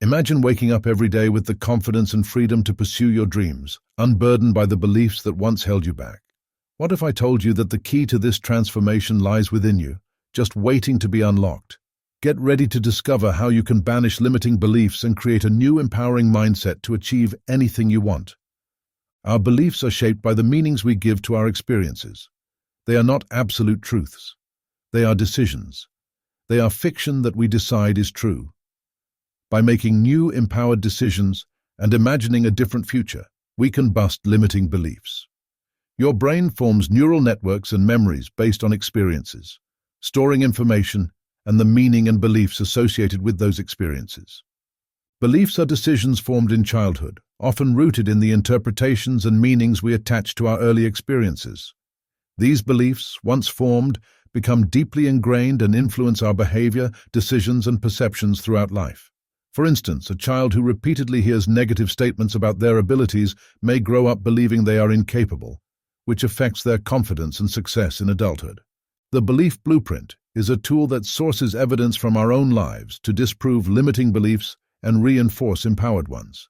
Imagine waking up every day with the confidence and freedom to pursue your dreams, unburdened by the beliefs that once held you back. What if I told you that the key to this transformation lies within you, just waiting to be unlocked? Get ready to discover how you can banish limiting beliefs and create a new empowering mindset to achieve anything you want. Our beliefs are shaped by the meanings we give to our experiences. They are not absolute truths. They are decisions. They are fiction that we decide is true. By making new, empowered decisions and imagining a different future, we can bust limiting beliefs. Your brain forms neural networks and memories based on experiences, storing information and the meaning and beliefs associated with those experiences. Beliefs are decisions formed in childhood, often rooted in the interpretations and meanings we attach to our early experiences. These beliefs, once formed, become deeply ingrained and influence our behavior, decisions, and perceptions throughout life. For instance, a child who repeatedly hears negative statements about their abilities may grow up believing they are incapable, which affects their confidence and success in adulthood. The belief blueprint is a tool that sources evidence from our own lives to disprove limiting beliefs and reinforce empowered ones.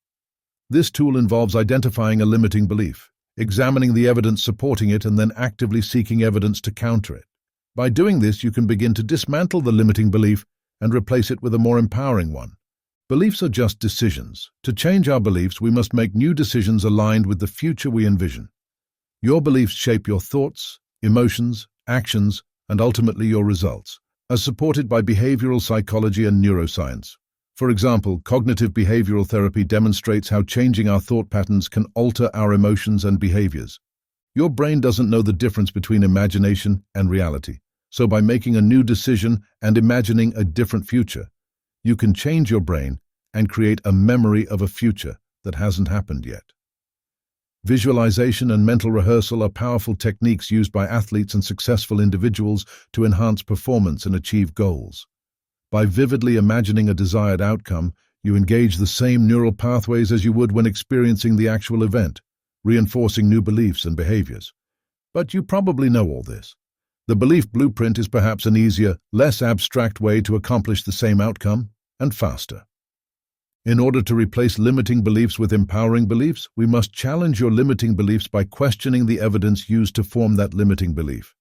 This tool involves identifying a limiting belief, examining the evidence supporting it, and then actively seeking evidence to counter it. By doing this, you can begin to dismantle the limiting belief and replace it with a more empowering one. Beliefs are just decisions. To change our beliefs, we must make new decisions aligned with the future we envision. Your beliefs shape your thoughts, emotions, actions, and ultimately your results, as supported by behavioral psychology and neuroscience. For example, cognitive behavioral therapy demonstrates how changing our thought patterns can alter our emotions and behaviors. Your brain doesn't know the difference between imagination and reality, so by making a new decision and imagining a different future, you can change your brain and create a memory of a future that hasn't happened yet. Visualization and mental rehearsal are powerful techniques used by athletes and successful individuals to enhance performance and achieve goals. By vividly imagining a desired outcome, you engage the same neural pathways as you would when experiencing the actual event, reinforcing new beliefs and behaviors. But you probably know all this. The belief blueprint is perhaps an easier, less abstract way to accomplish the same outcome, and faster. In order to replace limiting beliefs with empowering beliefs, we must challenge your limiting beliefs by questioning the evidence used to form that limiting belief.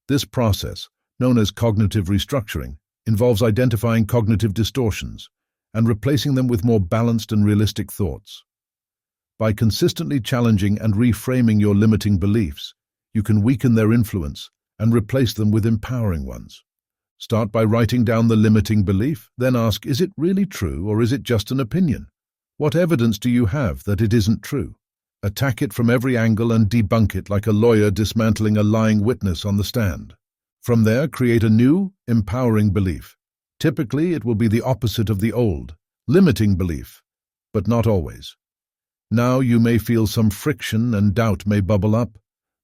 This process, known as cognitive restructuring, involves identifying cognitive distortions and replacing them with more balanced and realistic thoughts. By consistently challenging and reframing your limiting beliefs, you can weaken their influence and replace them with empowering ones. Start by writing down the limiting belief, then ask, is it really true or is it just an opinion? What evidence do you have that it isn't true? Attack it from every angle and debunk it like a lawyer dismantling a lying witness on the stand. From there, create a new, empowering belief. Typically, it will be the opposite of the old, limiting belief, but not always. Now you may feel some friction and doubt may bubble up,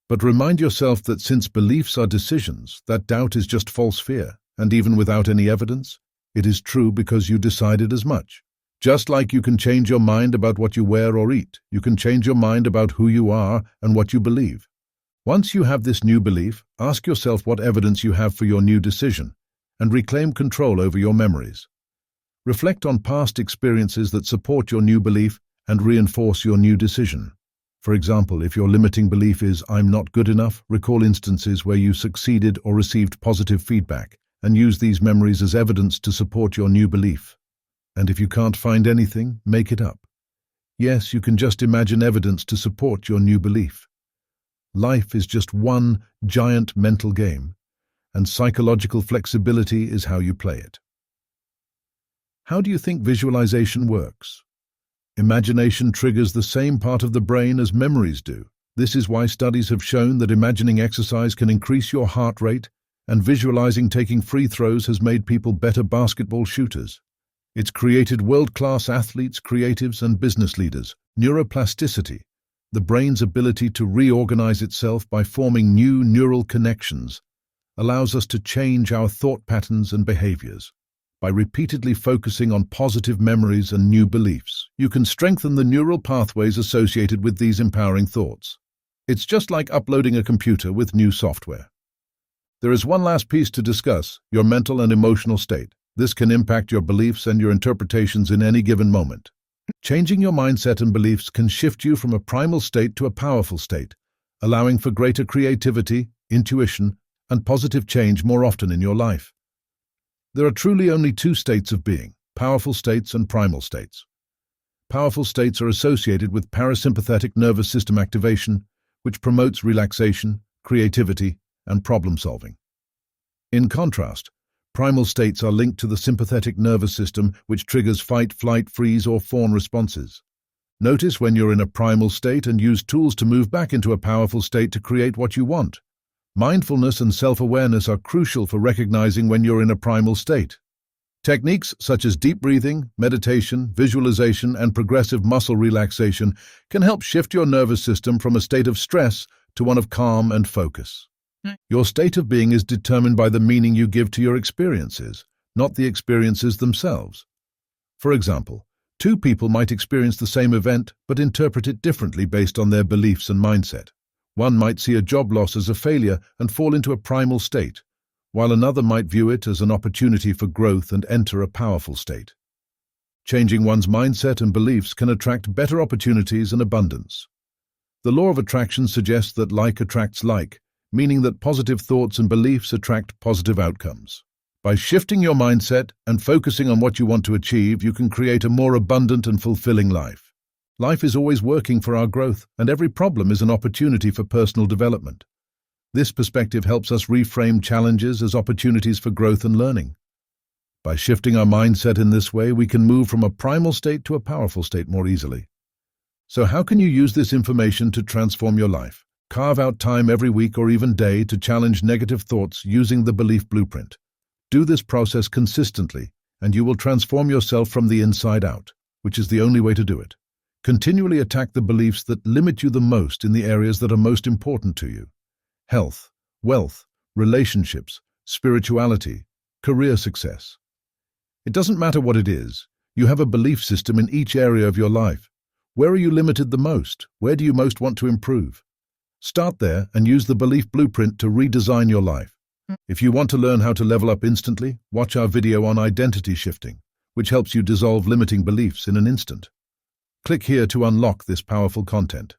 but remind yourself that since beliefs are decisions, that doubt is just false fear. And even without any evidence, it is true because you decided as much. Just like you can change your mind about what you wear or eat, you can change your mind about who you are and what you believe. Once you have this new belief, ask yourself what evidence you have for your new decision, and reclaim control over your memories. Reflect on past experiences that support your new belief and reinforce your new decision. For example, if your limiting belief is, "I'm not good enough," recall instances where you succeeded or received positive feedback, and use these memories as evidence to support your new belief. And if you can't find anything, make it up. Yes, you can just imagine evidence to support your new belief. Life is just one giant mental game, and psychological flexibility is how you play it. How do you think visualization works? Imagination triggers the same part of the brain as memories do. This is why studies have shown that imagining exercise can increase your heart rate, and visualizing taking free throws has made people better basketball shooters. It's created world-class athletes, creatives, and business leaders. Neuroplasticity, the brain's ability to reorganize itself by forming new neural connections, allows us to change our thought patterns and behaviors. By repeatedly focusing on positive memories and new beliefs, you can strengthen the neural pathways associated with these empowering thoughts. It's just like uploading a computer with new software. There is one last piece to discuss: your mental and emotional state. This can impact your beliefs and your interpretations in any given moment. Changing your mindset and beliefs can shift you from a primal state to a powerful state, allowing for greater creativity, intuition, and positive change more often in your life. There are truly only two states of being: powerful states and primal states. Powerful states are associated with parasympathetic nervous system activation, which promotes relaxation, creativity, and problem-solving. In contrast, primal states are linked to the sympathetic nervous system, which triggers fight, flight, freeze, or fawn responses. Notice when you're in a primal state and use tools to move back into a powerful state to create what you want. Mindfulness and self-awareness are crucial for recognizing when you're in a primal state. Techniques such as deep breathing, meditation, visualization, and progressive muscle relaxation can help shift your nervous system from a state of stress to one of calm and focus. Your state of being is determined by the meaning you give to your experiences, not the experiences themselves. For example, two people might experience the same event but interpret it differently based on their beliefs and mindset. One might see a job loss as a failure and fall into a primal state, while another might view it as an opportunity for growth and enter a powerful state. Changing one's mindset and beliefs can attract better opportunities and abundance. The law of attraction suggests that like attracts like, meaning that positive thoughts and beliefs attract positive outcomes. By shifting your mindset and focusing on what you want to achieve, you can create a more abundant and fulfilling life. Life is always working for our growth, and every problem is an opportunity for personal development. This perspective helps us reframe challenges as opportunities for growth and learning. By shifting our mindset in this way, we can move from a primal state to a powerful state more easily. So how can you use this information to transform your life? Carve out time every week or even day to challenge negative thoughts using the belief blueprint. Do this process consistently, and you will transform yourself from the inside out, which is the only way to do it. Continually attack the beliefs that limit you the most in the areas that are most important to you: health, wealth, relationships, spirituality, career success. It doesn't matter what it is, you have a belief system in each area of your life. Where are you limited the most? Where do you most want to improve? Start there and use the belief blueprint to redesign your life. If you want to learn how to level up instantly, watch our video on identity shifting, which helps you dissolve limiting beliefs in an instant. Click here to unlock this powerful content.